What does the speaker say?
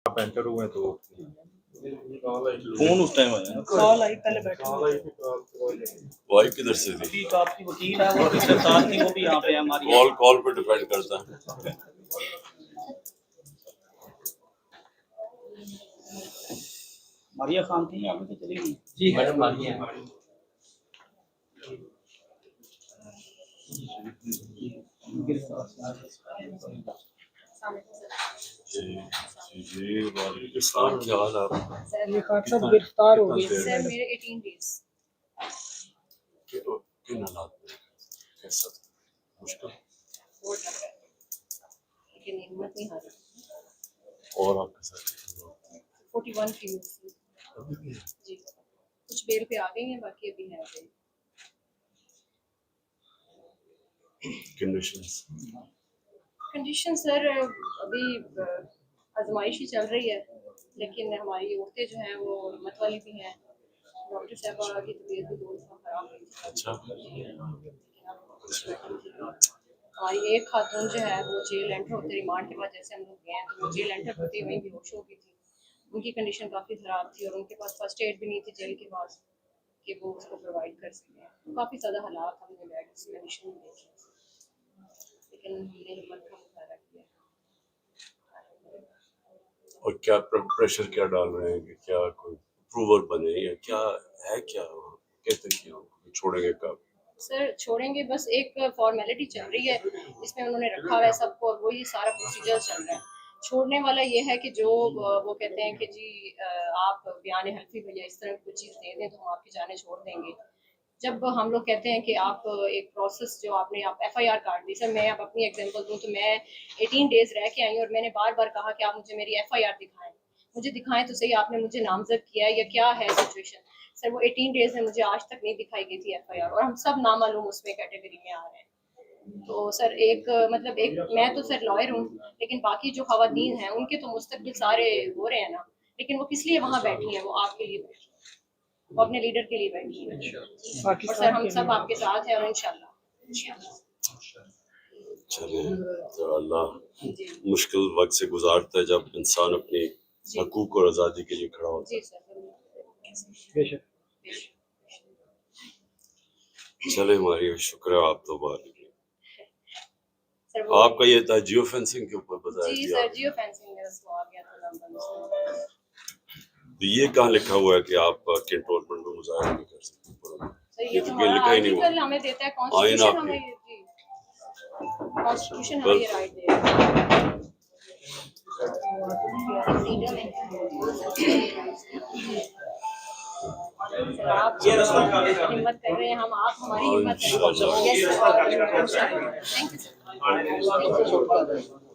आप एंटर हुए तो फोन उस टाइम आया ना, कॉल आई, पहले बैठे वाई किधर से थी? अभी तो आपकी वकील है वो भी साथ थी, वो भी यहाँ पे है हमारी। कॉल पे डिपेंड करता है। मारिया खान थी यहाँ पे, तो चली गई जी। मैडम मानिए जी वालेकुम, क्या हाल है आपका? सब गिरफ्तार हो गए सर मेरे 18 डेज। किन हालात में? कैसा था? मुश्किल? बहुत लग रहा है लेकिन हिम्मत नहीं हारी। और आपके साथ 41 फीमेल्स जी, कुछ बेल पे आ गई हैं, बाकी अभी है अभी। कंडीशन सर अभी आजमाइश ही चल रही है, लेकिन हमारी औरतें जो हैं वो हिम्मत वाली भी हैं। डॉक्टर साहबा की तबीयत भी बहुत खराब हुई थी। अच्छा। हमारी एक खातून जो है वो जेल एंटर होते रिमांड के बाद जैसे हम लोग गए हैं तो वो जेल एंटर होते वहीं बेहोश हो गई थी। उनकी कंडीशन काफ़ी ख़राब थी और उनके पास फर्स्ट एड भी नहीं थी जेल के पास कि वो उसको प्रोवाइड कर सकें। तो काफ़ी ज़्यादा हालात हमने बैठ उस कंडीशन में देखे, लेकिन हमने हिम्मत का मुजाहरा किया। और क्या प्रेशर क्या डाल रहे हैं कि क्या कोई अप्रूवल बने या क्या है, क्या कहते हैं कि छोड़ेंगे कब? सर छोड़ेंगे, बस एक फॉर्मेलिटी चल रही है, इसमें उन्होंने रखा हुआ है सबको और वही सारा प्रोसीजर चल रहा है। छोड़ने वाला ये है कि जो वो कहते हैं कि जी आप बयान हल्फी में या इस तरह कुछ चीज़ दे दें तो हम आपकी जाने छोड़ देंगे। जब हम लोग कहते हैं कि आप एक प्रोसेस जो आपने आप FIR काट दी, सर मैं अब अपनी एग्जांपल दूं तो मैं 18 डेज रह के आई और मैंने बार बार कहा कि आप मुझे मेरी FIR दिखाएं, मुझे दिखाएं तो सही, आपने मुझे नामजद किया है या क्या है सिचुएशन। सर वो 18 डेज में मुझे आज तक नहीं दिखाई गई थी FIR और हम सब नामालूम उसमें कैटेगरी में आ रहे हैं। तो सर एक मतलब एक मैं तो सर लॉयर हूँ, लेकिन बाकी जो खवातीन हैं उनके तो मुस्तकबिल सारे हो रहे हैं ना, लेकिन वो किस लिए वहाँ बैठी हैं? वो आपके लिए बैठी हैं, वो अपने लीडर के लिए बैठी है। और सर हम सब आपके साथ हैं और इंशाल्लाह। चले तो अल्लाह मुश्किल वक्त से गुजारता है जब इंसान अपनी हकूक और आज़ादी के लिए खड़ा होता है। जी सर बेशक। चले हमारी शुक्र है, आप तो बाहर निकले। सर आपका ये था जियो फेंसिंग के ऊपर बताया जी दिया। सर जियो फेंसिंग मेरा सवाल गया था नंबर। तो ये कहाँ लिखा हुआ है कि आप कैंटोनमेंट में मुजाहिरा नहीं कर सकते? सर ये तो कहीं लिखा ही नहीं हुआ। हमें देता है कॉन्स्टिट्यूशन, हमें जी कॉन्स्टिट्यूशन हमें ये राइट दे रहा है। आप हिम्मत कर रहे हैं, हम आप हमारी हिम्मत है। Thank you sir.